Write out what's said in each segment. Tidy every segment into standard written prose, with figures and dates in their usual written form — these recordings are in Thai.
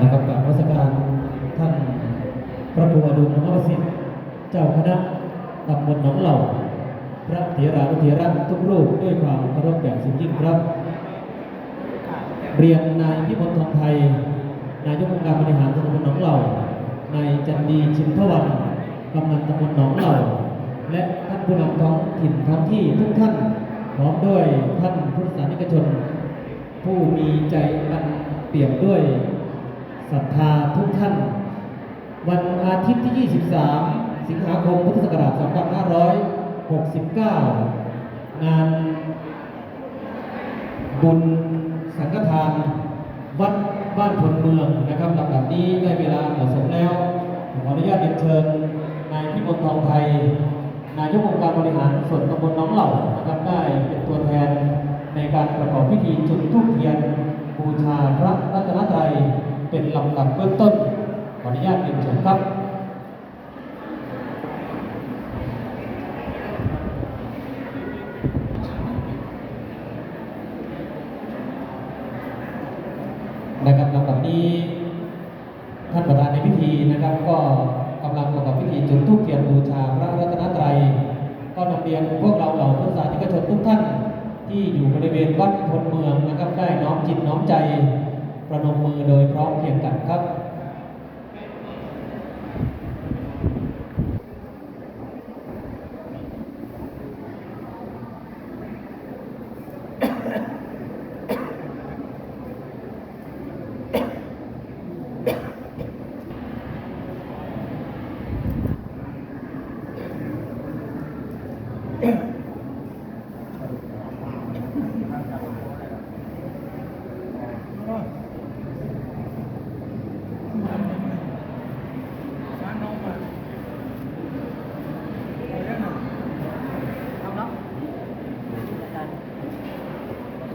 นะครับกราบนมัสการท่านพระครูอดุลธรรมประสิทธิ์เจ้าคณะตำบลหนองเหล่าพระเถรานุเถระทุกรูปด้วยความเคารพอย่างสูงยิ่งครับเรียนนายพิมลทองไทยนายกองค์การบริหารตำบลหนองเหล่านายจันดีชินทวันกำนันตำบลหนองเหล่าและท่านผู้นำท้องถิ่นท้องที่ทุกท่านพร้อมด้วยท่านพุทธศาสนิกชนผู้มีใจอันเปี่ยมด้วยศรัทธาทุกท่านวันอาทิตย์ที่ 23 สิงหาคม พุทธศักราช 2569 งานบุญสังฆทานวัดบ้านพลเมืองนะครับลำดับนี้ได้เวลาเหมาะสมแล้วขออนุญาตเรียนเชิญนายพิมลทองไทยนายกองค์การบริหารส่วนตำบลหนองเหล่านะครับได้เป็นตัวแทนในการประกอบพิธีจุดธูปเทียนบูชาพระรัตนตรัยเป็นลำดับเบื้องต้นขออนุญาตเรียนเชิญครับนะครับลำดับนี้ท่านประธานในพิธีนะครับก็กำลังประกอบพิธีจุดธูปเทียนบูชาพระรัตนตรัยก็นำเรียนพวกเราเหล่าพุทธศาสนิกชนทุกท่านที่อยู่บริเวณวัดพลเมืองนะครับได้น้อมจิตน้อมใจประนมมือโดยพร้อมเพรียงกันครับ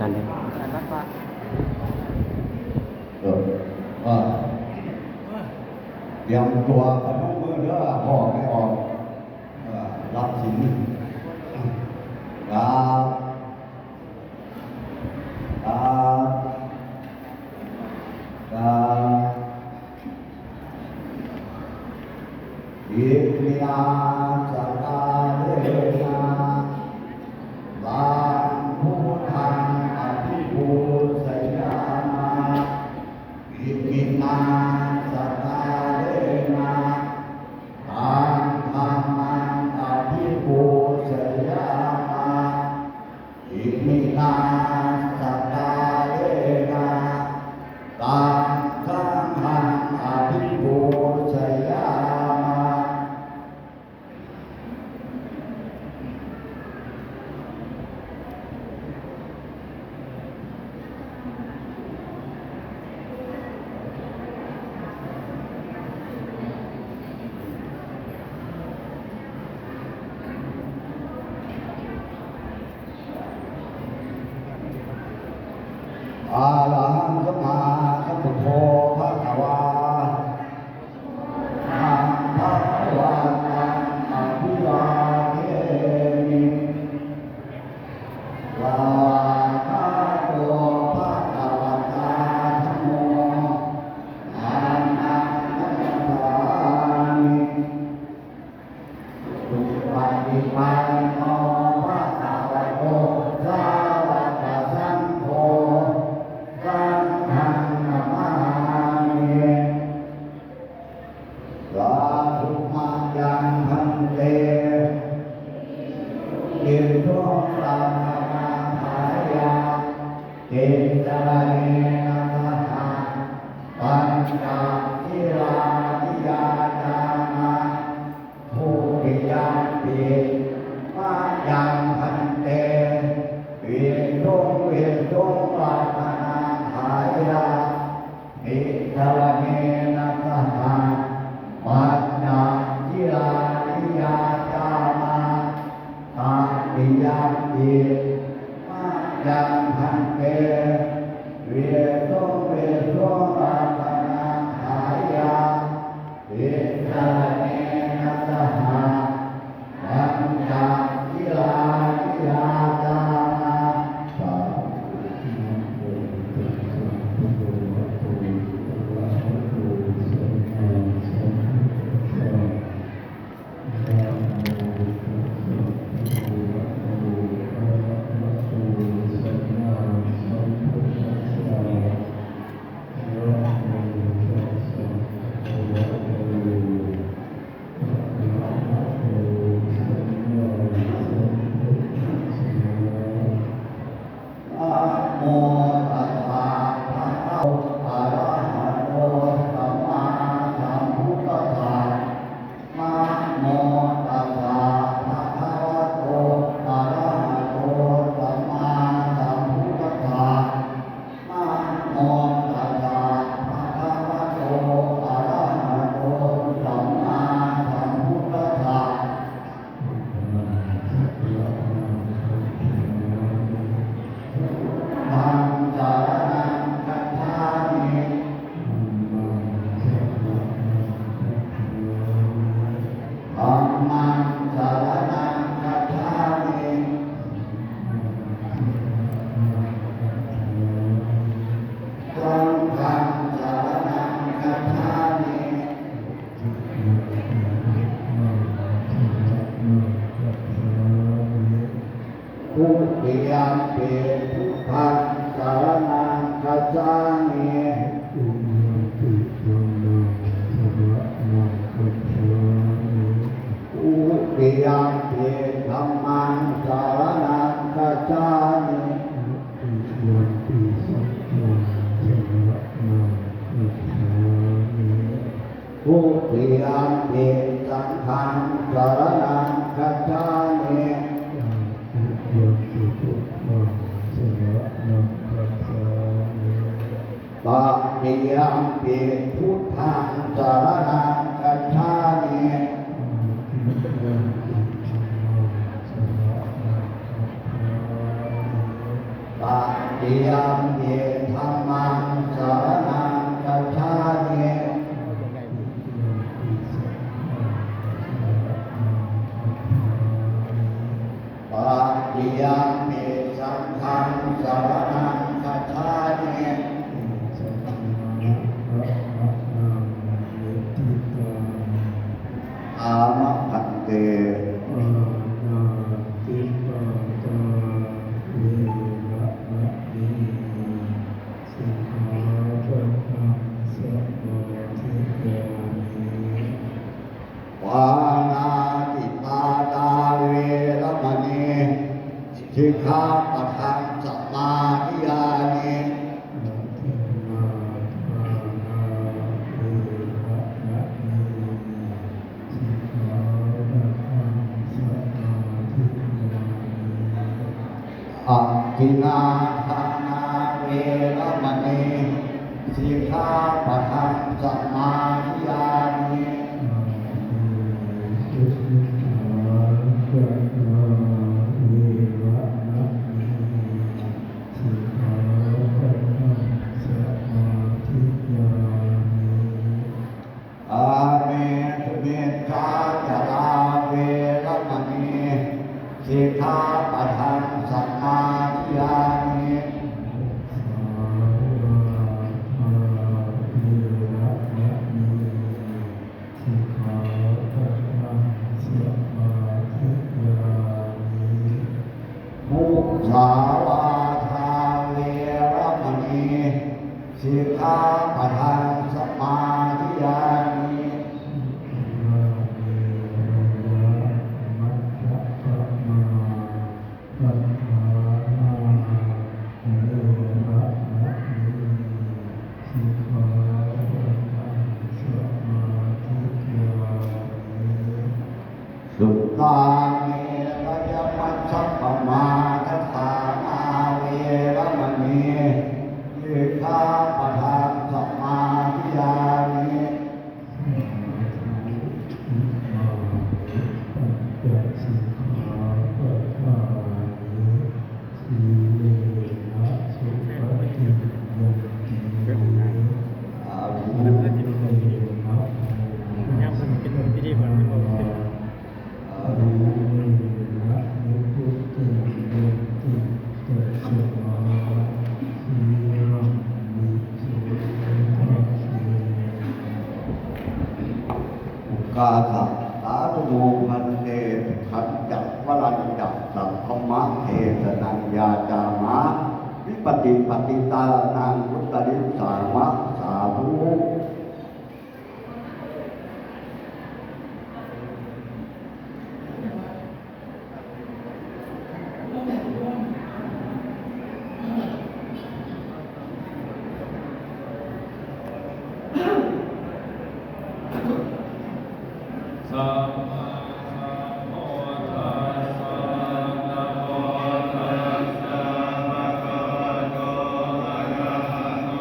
นั่นเลยว่าเตรียมตัวพนมมือเด้อพ่อไม่ออกรับสินครับอิมินาสัตตาเรนะบางพุทธังอภิปูชยามาอิมินาสัตตาเรนะบางธรรมังอภิปูชยามาอิมินาสัตตาเรนะบางธรรมังอภิปูชยาอาลังสัมมาสัมพุทโธภะคะวาอะภะคะวะตังอะภิวาเทมิวะหะโตภะคะวะตาธัมโมอะนะนัมสามิสุปฏิปันโนภะคะวะโตสาวกสังโฆสังฆังนะมามิสาธุมายังพันเตอิโตตังนาภายาเตจาเนนะทะปัญจทิรานิยาจามาภูติยัมปิมายังพันเตวิโตวิโตปัฏฐานาภายานิจารเนนะสหะปัญจทิรานิยาจามาตาปิยัมปิมายังพันเตวิโตวิโตปัฏฐานาภายานิจารเนนะสหะปัญจทิรานิยาจามาสาธุ ทุติยมปิสังฆังสรณังคัจฉามิ ปฏิยัมปิพุทธังสรณังคัจฉามิปฏิยัมปิธัมมังสรณังคัจฉามิปฏิยัมปิสังฆังสรณังคัจฉามิ อามะพันเตวานาติปาตาเวรมณีสิกขาปะทังสัมมาทิฏฐานิอักขินาทานาเวรมณีสิกขาปะทังสัมมาทิฏฐานิ อาเมตุเมธาจาราเวรมณีสิกขาปะทังสัมมาทิฏฐานิ มุสาวาทาเวรมณีสิกขาปะทังสัมมาทิฏฐานิ สุตาเมรยมัชฌัปปมาทัฏฐานาเวรมณีสิกขาปะทังสัมมาทิฏฐานิ อาวุ ย่ำมันเป็นพิธีก่อนเป็น อาวุกาถะสาธุโมพันเตขันจักวรัญจักสัพพมะเทสนัญญาจามะวิปติปฏิตานังพุทธริสามะสาธุ สัมมาสัมพุทธัสสะนะโมตัสสะภะคะวะโตอะระหะโต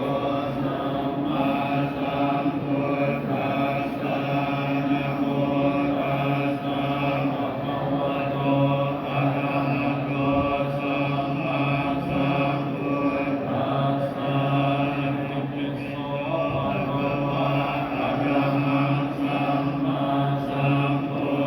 สัมมาสัมพุทธัสสะนะโมตัสสะภะคะวะโตอะระหะโตสัมมาสัมพุทธัสสะอิติปิโสภะคะวะอะระหังสัมมาสัมพุท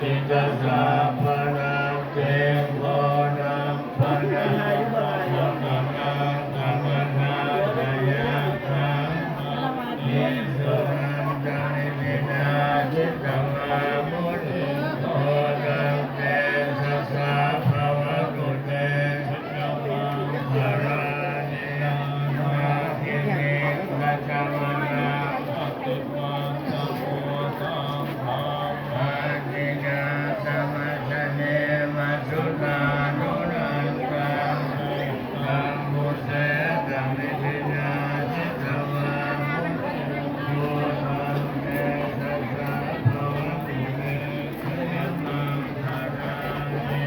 จิตตสาภนังเตโกนังปนังสัมมาสัมมานาจายะคังนิสุนันจานิมินาจิตตังอามุนิโกนังเตสัสสะภวะตุเตสัพพังภารานินาทิเมกัจจวนาปฏิปันตโมสังฆังอาทิยาสมัชเนมัสสุนานุนันตังตัมมุเสตัมมิทินาจิตตวามุโยธันเตสัสสะภวะตุเตสัมมาภารานิ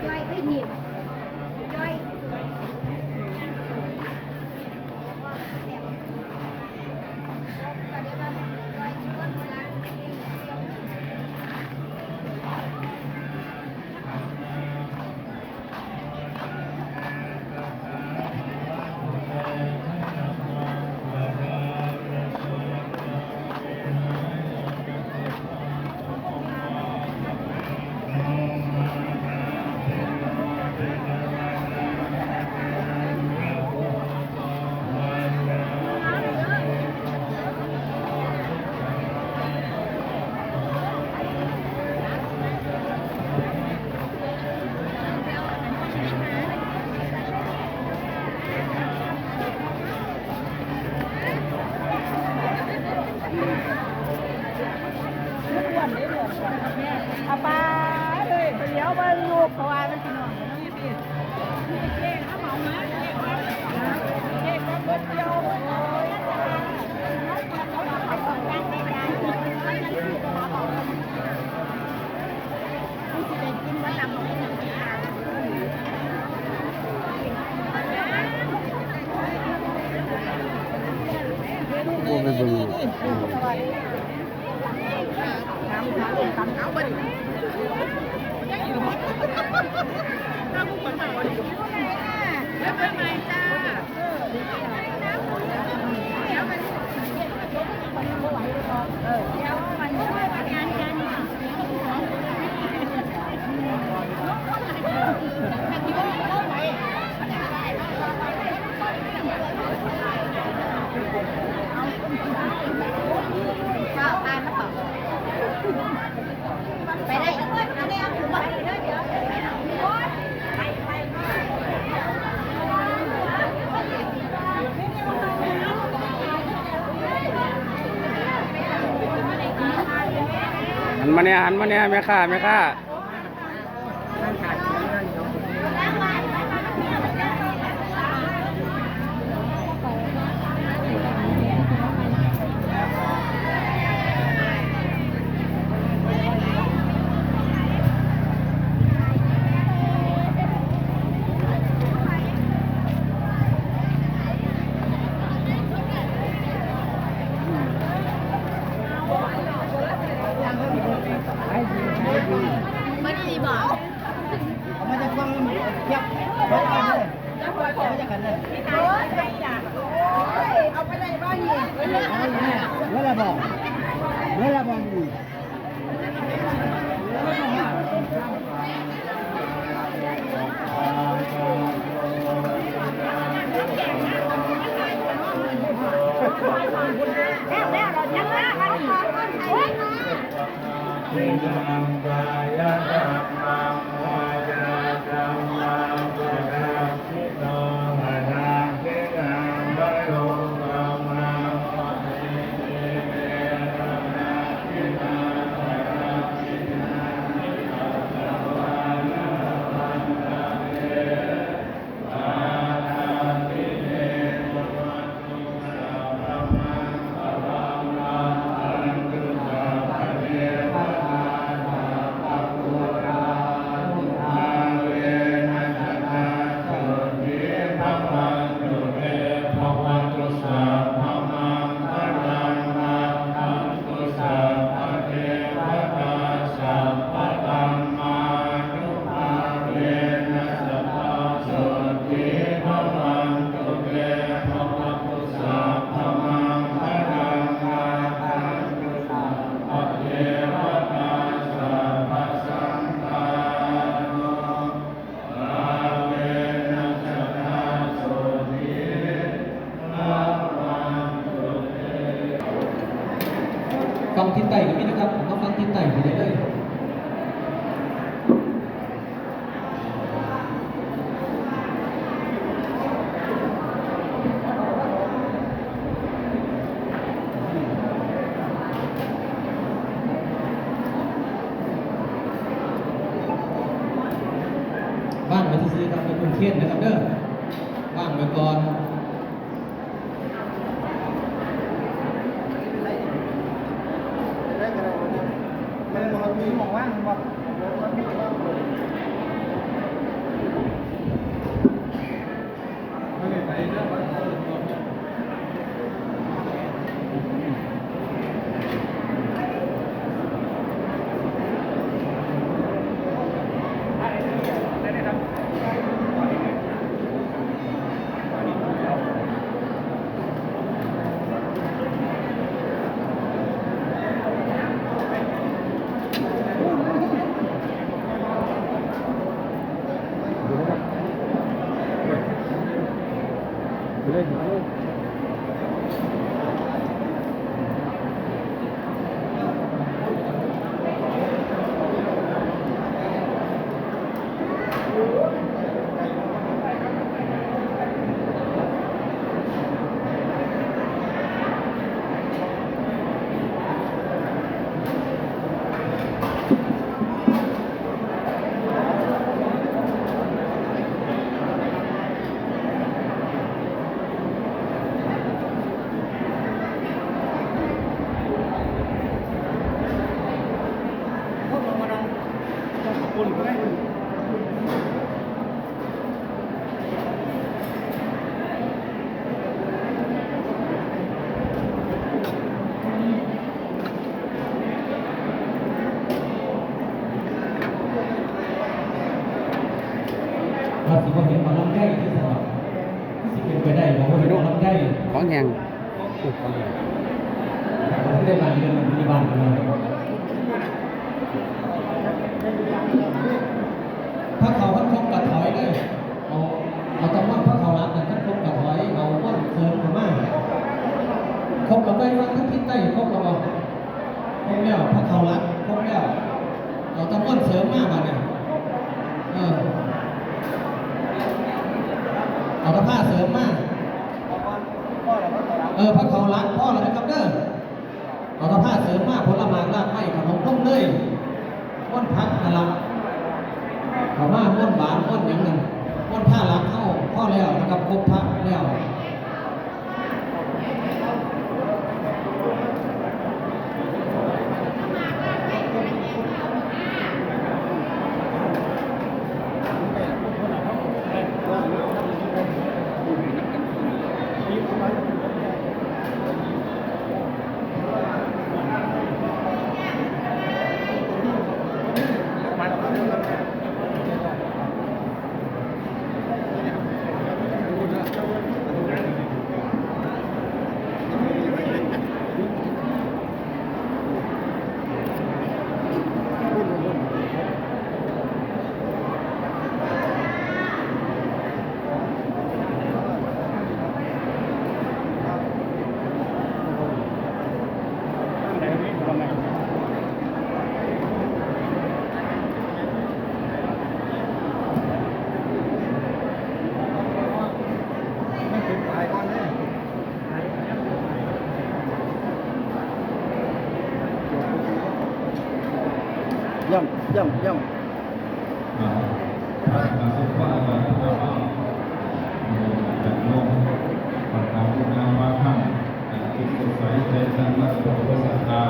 Joy cái nhịp Joyเอาไปเลยเดี๋ยวมาลูกเพราะว่ามันสินอนนี่สิเจ๊เขาเหมามาเจ๊ก็เบิดเดียวเลยเอาไปดิน้าผู้คนมาวันนี้แล้วเป็นไงจ้าเดี๋ยวมันงานกันข้าวทานมาต่อไปได้อีกคนเอาได้เอาถึงไปเลยเดี๋ยวหันมาเนี่ยแม่ค้าไม่ดีบอก มันจะฟังเทียบไปกันเลยไม่จะกันเลย โอ้ยเอาไปได้บ้างนี่ เวลาบอกอยู่ แล้วเรายังมากันอีกโอ้ย สิลังกายะธัมมังวาจาธัมมังสุขาภิโตหะนาคิกังบะโลกัมมังปะติเตเวรนาคินาภะราคินานิอัตตวานะวันตะเตปานาติเตปวัตตุสัพพมังภะวังนาอันตุสัพพะเทวตาสัพพะพุทธ ซื้อๆครับเป็นคนเครียดนะครับเด้อว่างไว้ก่อน มันมีมองว่างบอกมันมีว่างเลย เราสิว่าเห็นหมอลำใกล้ที่สนองที่สิเป็นไปได้บอกว่าเห็นหมอลำใกล้ ของแหงของแหง เราที่ได้มาเรียนโรงพยาบาลกันเลยถ้าเขาพัดคบกับถอยเลยเอาตะวันถ้าเขารักกันพัดคบกับถอยเอาต้นเสริมเข้ามาคบเราได้ว่าทั้งทิศใต้คบเราคบแล้วถ้าเขารักคบแล้วเอาตะวันเสริมมากมาเนี่ยเอาตะผ้าเสริมมากพระเขารักพ่อเลยนะครับเด้อเอาตะผ้าเสริมมากผลไม้รากไม้ขนมต้มเลยม้วนพักนะครับเขาว่าม้วนหวานม้วนอย่างนั้นม้วนผ้ารักเข้าพ่อแล้วนะครับครบพักแล้ว ย่ำย่ำย่ การสุขภาพการสุขภาพจากโลกผ่านการพูดงานว่าท่านจิตสดใสใจตั้งมั่นของพระศรัทธา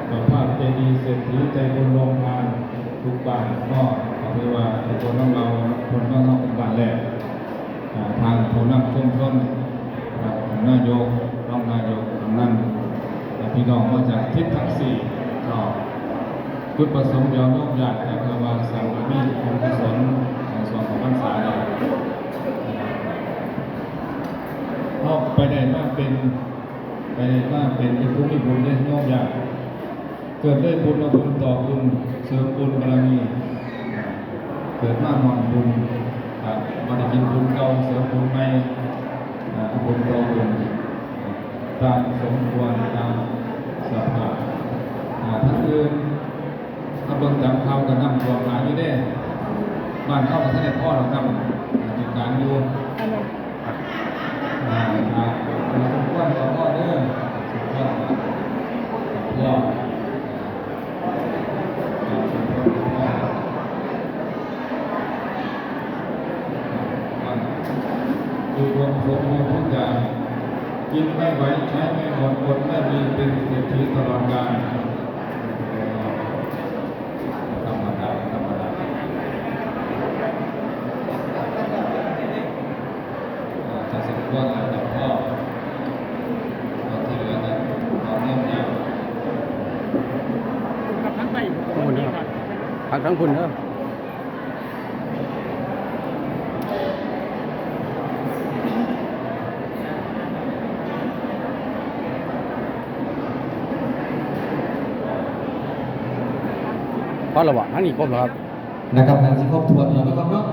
ต่อภาพใจดีเศรษฐีใจบุญลงทานทุกบ้านก็เอาไว้ว่าคนของเราคนของเราเป็นบ้านแรกทางผู้นำชุมชนนายกรองนายกกำนันพี่น้องมาจากทิศทั้งสี่ก็จุดประสงค์เดียวโน้มญาติแต่คือว่าสังฆมีองค์กุศลในส่วนของพรรษาเนี่ยเข้าไปได้มากเป็นผู้มีบุญได้โน้มญาติเกิดได้บุญเอาบุญต่อบุญเสริมบุญบารมีเกิดมากมองบุญมาได้กินบุญเก่าเสริมบุญใหม่บุญต่อบุญตามสมควรตามสภาพทั้งอื่นถ้าเบิ่งจำเขากับนำตัวหลายอยู่ได้บ้านเข้ากับเสด็จพ่อเรานำติดการอยู่สมควรต่อพ่อเด้อสมควรพ่อ มสมบูรณ์ทุกอย่างกินไม่ไหวใช้ไม่หมดอดไม่มีเป็นเศรษฐีตลอดกาลธรรมดาธรรมดาถ้าสมควรแล้วแต่พ่อที่เหลือนั้นเอาเรื่องยาว ทั้งคุณครับพักทั้งคุณครับพอระหว่างทั้งนี้ครบแล้วครับ นะครับทางสิครบทวนแล้วนะครับเนาะ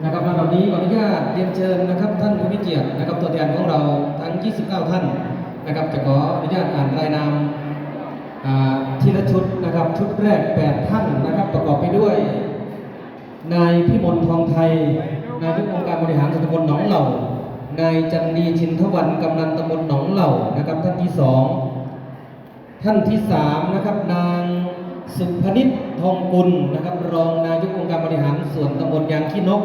นะครับลำดับนี้ขออนุญาตเรียนเชิญนะครับท่านผู้มีเกียรตินะครับตัวแทนของเราทั้ง 29 ท่านนะครับจะขออนุญาตอ่านรายนามทีละชุดนะครับชุดแรก 8 ท่านนะครับประกอบไปด้วยนายพิมลทองไทยนายกองค์การบริหารส่วนตำบลหนองเหล่านายจันดีชินทวันกำนันตำบลหนองเหล่านะครับท่านที่ 2 ท่านที่ 3นะครับนางสุพนิษฐ์ทองกุลนะครับรองนายกองค์การบริหารส่วนตำบลยางขี้นก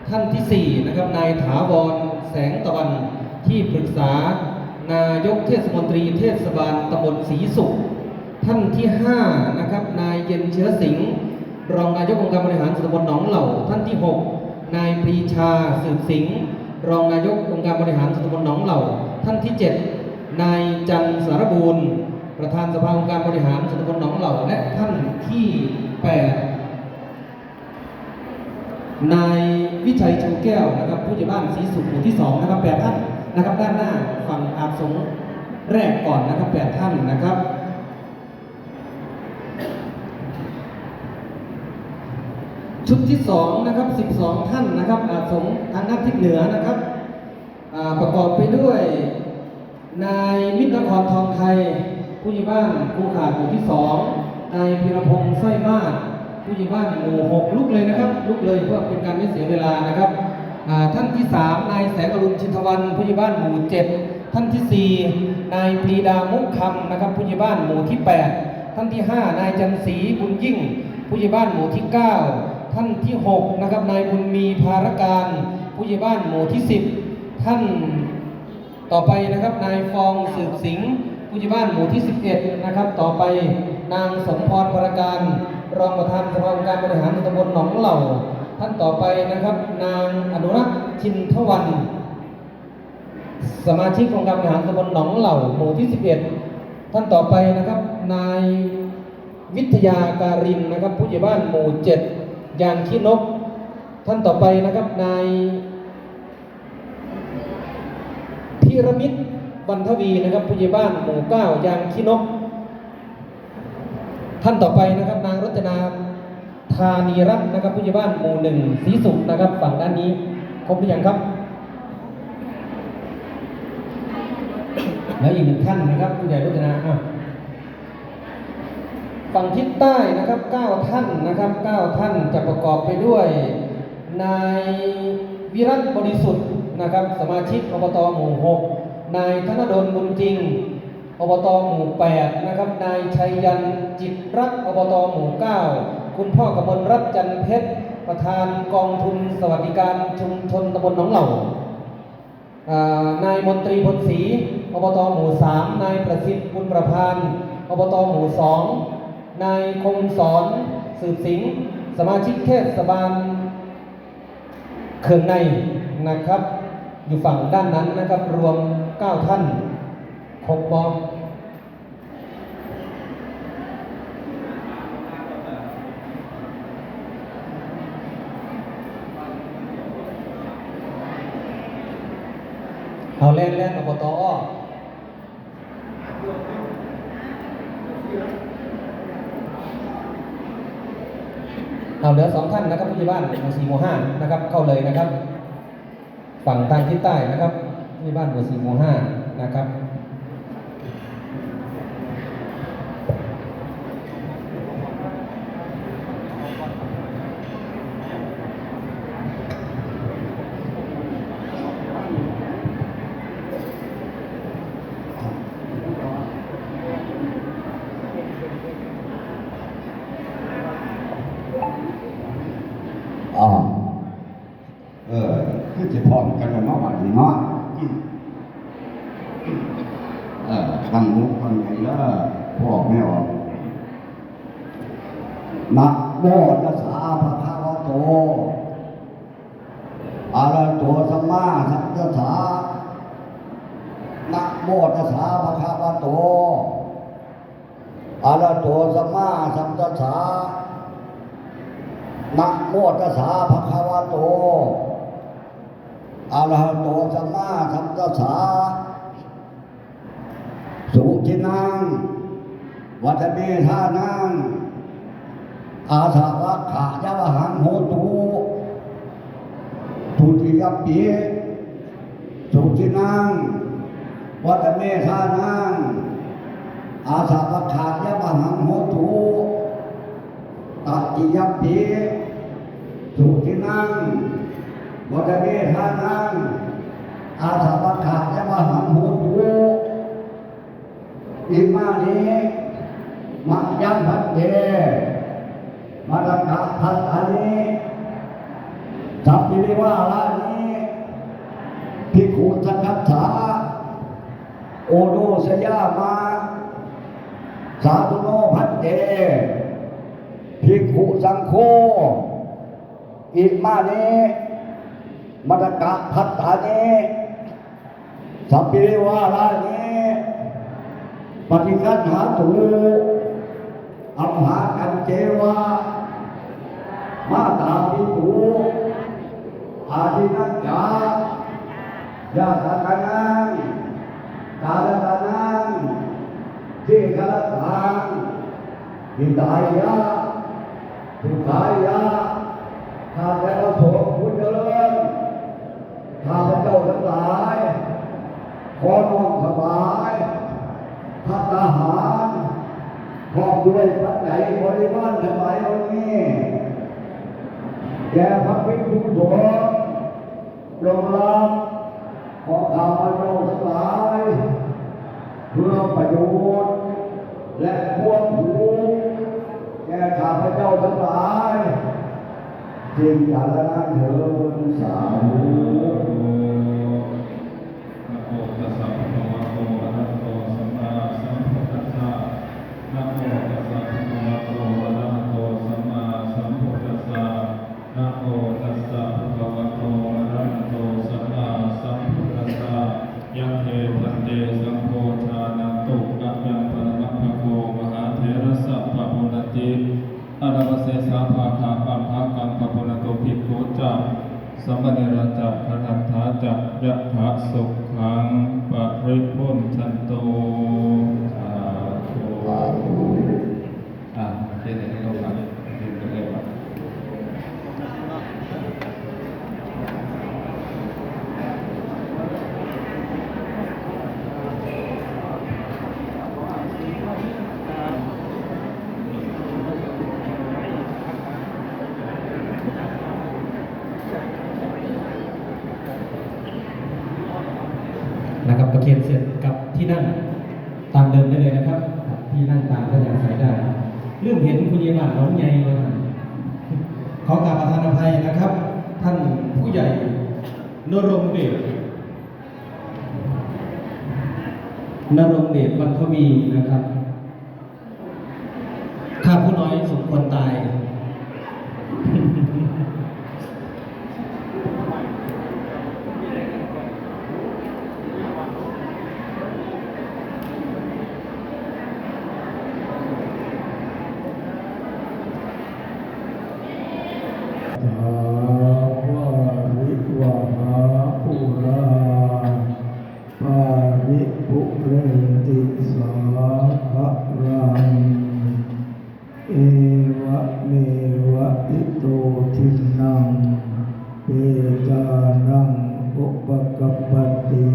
ท่านที่4นะครับนายถาวรแสงตะวันที่ปรึกษานายกเทศมนตรีเทศบาลตำบลศรีสุขท่านที่5นะครับนายเย็นเชื้อสิงห์รองนายกองค์การบริหารส่วนตำบลหนองเหล่าท่านที่6นายปรีชาสืบสิงห์รองนายกองค์การบริหารส่วนตำบลหนองเหล่าท่านที่7นายจันทร์สารบูรณ์ประธานสภาองค์การบริหารส่วนตำบลหนองเหล่าและท่านที่8นายวิชัยชูแก้วนะครับผู้ใหญ่บ้านศรีสุขหมู่ที่2นะครับ8ท่านนะครับด้านหน้าฝั่งอาสงแรกก่อนนะครับ8ท่านนะครับชุดที่2นะครับ12ท่านนะครับอาสงทางด้านทิศเหนือนะครับประกอบไปด้วยนายมิตรนครทองไทยผู้ใหญ่บ้านภูขาดหมู่ที่2นายพีรพงษ์สร้อยมาศผู้ใหญ่บ้านหมู่6ลุกเลยนะครับลุกเลยเพื่อเป็นการไม่เสียเวลานะครับท่านที่3นายแสงอรุณชินทวันผู้ใหญ่บ้านหมู่7ท่านที่4นายปรีดามุขคำนะครับผู้ใหญ่บ้านหมู่ที่8ท่านที่5นายจันศรีบุญยิ่งผู้ใหญ่บ้านหมู่ที่9ท่านที่6นะครับนายบุญมีภารการผู้ใหญ่บ้านหมู่ที่10ท่านต่อไปนะครับนายฟองสืบสิงห์ผู้ใหญ่บ้านหมู่ที่11นะครับต่อไปนางสมพรภารการรองประธานสภาองค์การบริหารตำบลหนองเหล่าท่านต่อไปนะครับนางอนุรักษ์ชินทวันสมาชิกองค์การบริหารตำบลหนองเหล่าหมู่ที่11ท่านต่อไปนะครับนายวิทยาการินนะครับผู้ใหญ่บ้านหมู่7ยางขี้นกท่านต่อไปนะครับนายพิรมิตรบรรทวีนะครับผู้ใหญ่บ้านหมู่9ยางขี้นกท่านต่อไปนะครับนางรจนาธานีรัตน์นะครับผู้ใหญ่บ้านหมู่1ศรีสุขนะครับฝั่งด้านนี้ครบหรือยังครับแล้วอีก1ท่านนะครับผู้ใหญ่รจนาฝั่งทิศใต้นะครับ9ท่านนะครับ9ท่านจะประกอบไปด้วยนายวิรัตบริสุทธิ์นะครับสมาชิกอบตหมู่6นายธนดลบุญจริงอบตหมู่8นะครับนายชัยยันจิตรักอบตหมู่9คุณพ่อกมลรัตน์จันเพชรประธานกองทุนสวัสดิการชุมชนตำบลหนองเหล่านายมนตรีพลศรีอบตหมู่3นายประสิทธิ์บุญประพานอบตหมู่2นายคงสอนสืบสิงห์สมาชิกเทศบาลเขื่องในนะครับอยู่ฝั่งด้านนั้นนะครับรวม9ท่านครบบอมเอาเล่นอบตเอาเหลือ2ท่านนะครับผู้ใหญ่บ้านหมู่4หมู่5นะครับเข้าเลยนะครับฝั่งทางทิศใต้นะครับผู้ใหญ่บ้านหมู่4หมู่5นะครับ คือ จะพร้อมกันแล้วเนาะบัดนี้เนาะตั้งมุกตั้งไงล่ะพ่อแม่ออกนะโมตัสสะภะคะวะโตอะระหะโตสัมมาสัมพุทธัสสะนะโมตัสสะภะคะวะโตอะระหะโตสัมมาสัมพุทธัสสะนะโมตัสสะภะคะวะโตอะระหะโตสัมมาสัมพุทธัสสะสุทินังวัฏเมธานังอาสาวัคขายะวหังโหตุทุติยปีสุทินังวัฏเมธานังอาสาวัคขายะวหังโหตุตติยปีสุทินังวัฏเมธานังอาสาวัคขายะวหังโหตุอิมานิมัจยังพันเตมารักะพันอานิสัพพิริวาลานิภิกขุสังฆัสสะโอโนสยามาสาธุโนพันเตภิกขุสังโฆอิมานิมารักะพันอานิสัพพิริวาลานิปฏิคันหาตุอัมหากันเจวะมาตาปิตุอาทินัจจายาตานังกาลตานังที่กาลตังวิตายะทุกายะข้าแต่เราโสมผู้เจริญข้าพเจ้าทั้งหลายขอน้อมถวายพัฒหารพร้อมด้วยปัจจัยบริวารทั้งหลายเหล่านี้แก่พระภิกษุสงฆ์จงรับขอข้าพเจ้าทั้งหลายเพื่อประโยชน์และความถูกแก่ข้าพเจ้าทั้งหลายจึงจะละนั้นเถิดสาธุ นะโมตัสสะภะคะวะโตอะระหะโตสัมมาสัมพุทธัสสะนะโมตัสสะภะคะวะโตอะระหะโตสัมมาสัมพุทธัสสะนะโมตัสสะภะคะวะโตอะระหะโตสัมมาสัมพุทธัสสะยะเทพันเตสังโฆทานันตุกัปยังปรมัคคโกมหาเถระสัพพะปุณติอะระวะเสสาภาคาปัมภากังปะปุณโตภิกขุจักสัมปเนรจักขทันทาจักยะถะสุขังปริพุนชันโตสาธุเขียนในโลกครับเขียนกันเลยครับนะครับประเคนเสร็จกับที่นั่งตามเดิมได้เลยนะครับที่นั่งตามก็ยังใส่ได้เรื่องเห็นคุณยายบ้านน้องใหญ่มาขอกราบประทานอภัยนะครับ ท่านผู้ใหญ่นรงค์เดชบรรพวีนะครับข้าผู้น้อยสมควรตาย วาริวหาปุราปาริปุเรนติสาภะรังเอวะเมวะอิโตทินังเปตานังอุปกัปปติ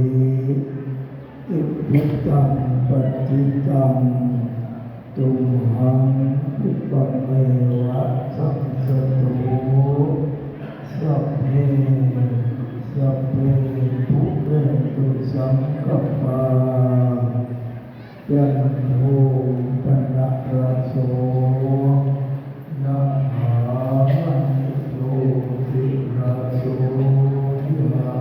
อิปิตังปฏิตังตุมหังอุปเมวะสัมสตุสัพเพปุเรนตุสังกปายันโทปนะระโสยะหานิโยติระโสยะ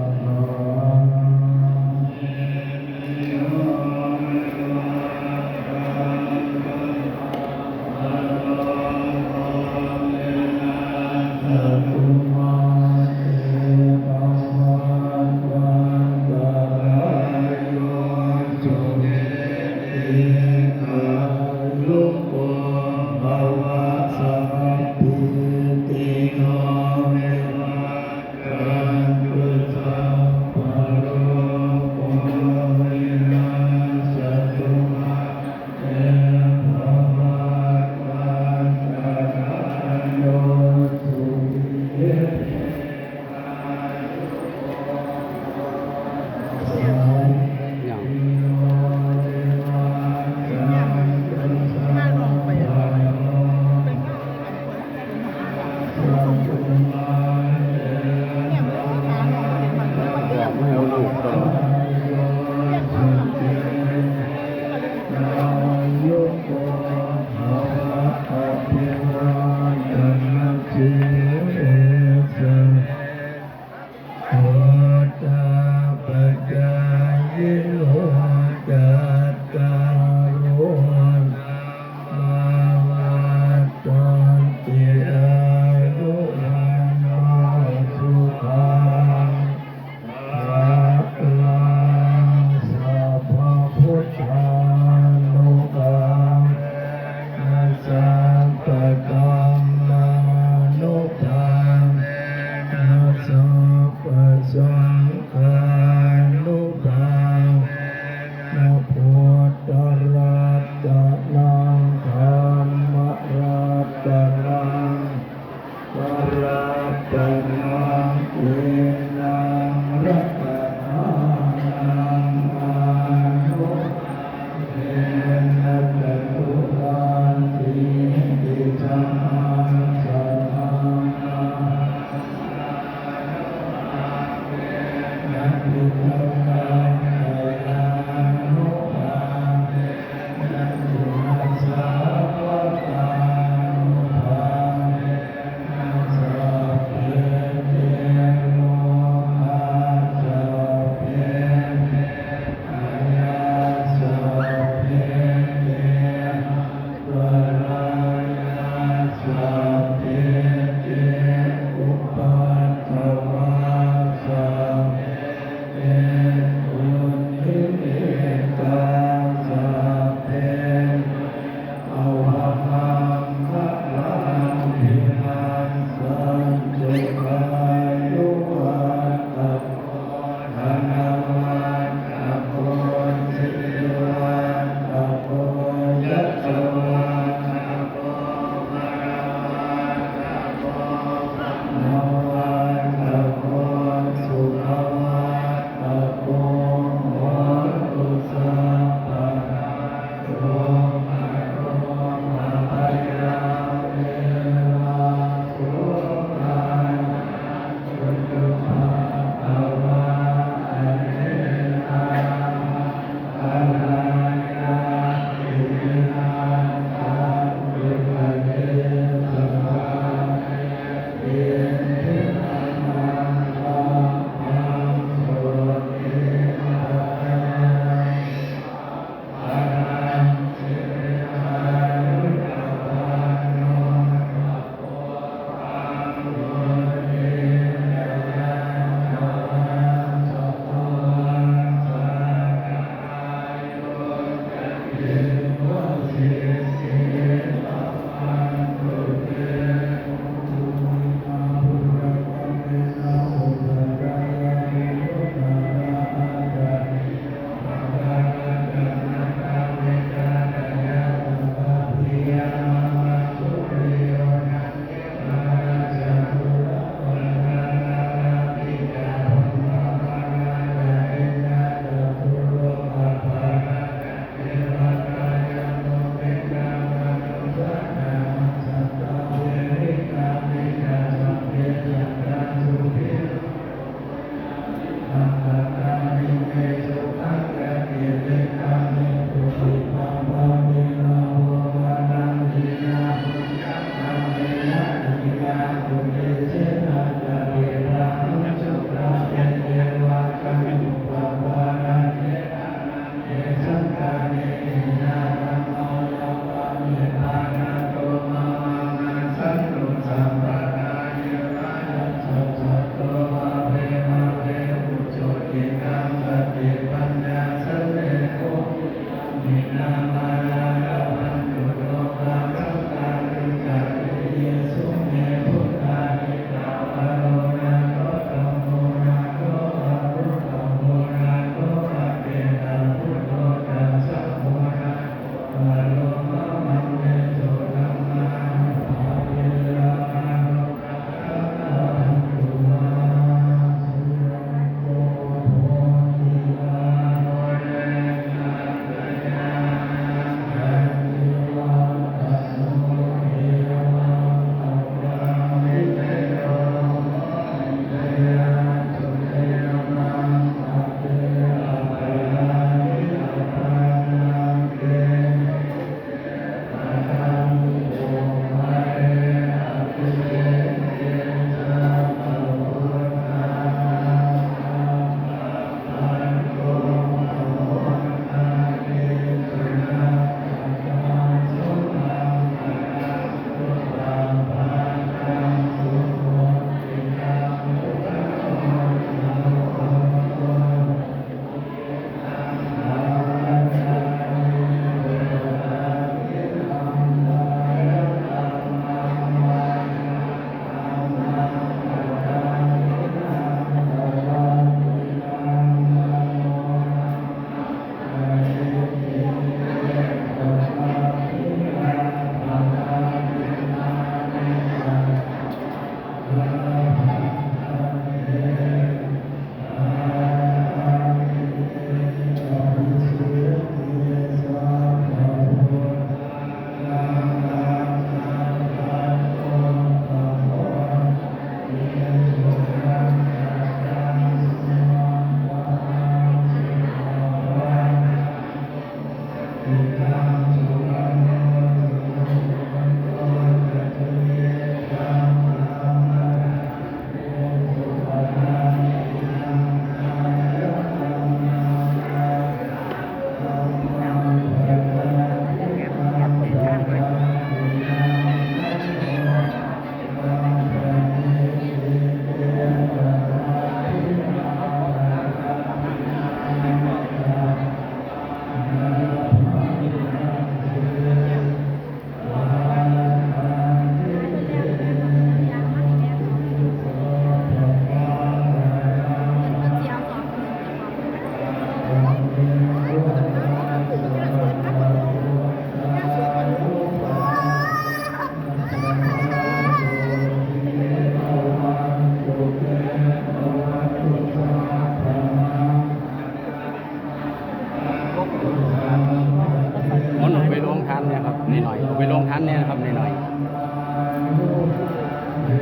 ปนังเอนังรัตนานังอานุเอนะจตุราติติจังสัมมานัตถิตังกายานุภาเวนัตถินัสสาวกานุภาเวนัสสะเพ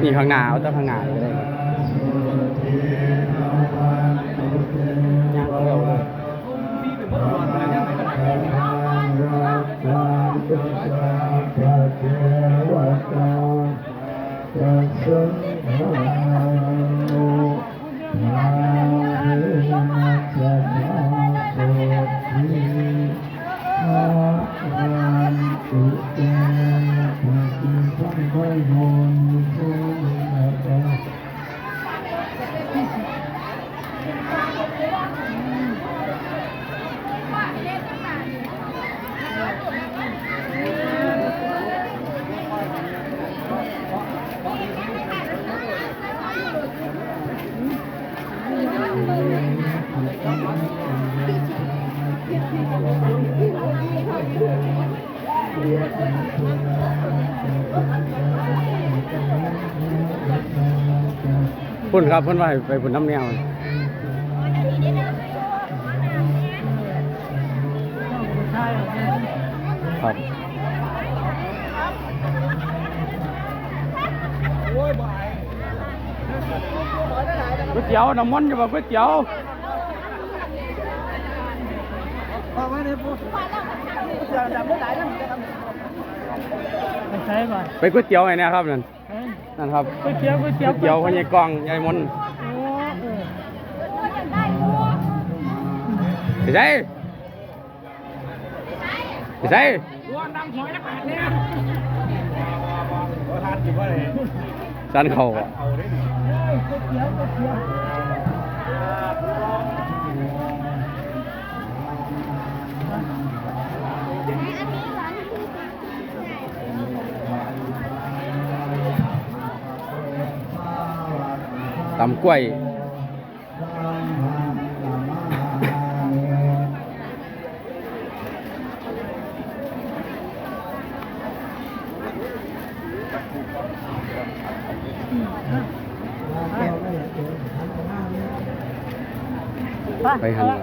นี่ข้างหน้าเอาแต่ข้างหน้าเลยก็ได้ครับย่างเร็วเลย พุ่นครับพุ่นว่าให้ไปพุ่นน้ำแนวครับก๋วยเตี๋ยวน้ำมันจะบอกก๋วยเตี๋ยวไปก๋วยเตี๋ยวไงเนี่ยครับนั่นครับก๋วยเตี๋ยวพญากองยายมนไปใช่สันเขาตำกล้วยไปหันหลัง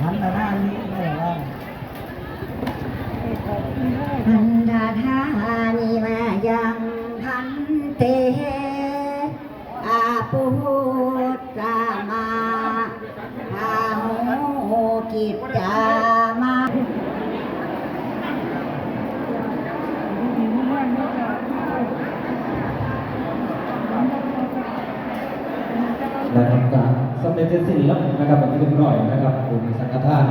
หันหน้านี้ไม่ได้ พันธาธานิมายังพันเตอาปุตตามาพาหุกิจจามา ได้ทำการสำเร็จเสร็จสิ้นแล้วนะครับเป็นที่เรียบร้อยนะครับคุณสังฆทาน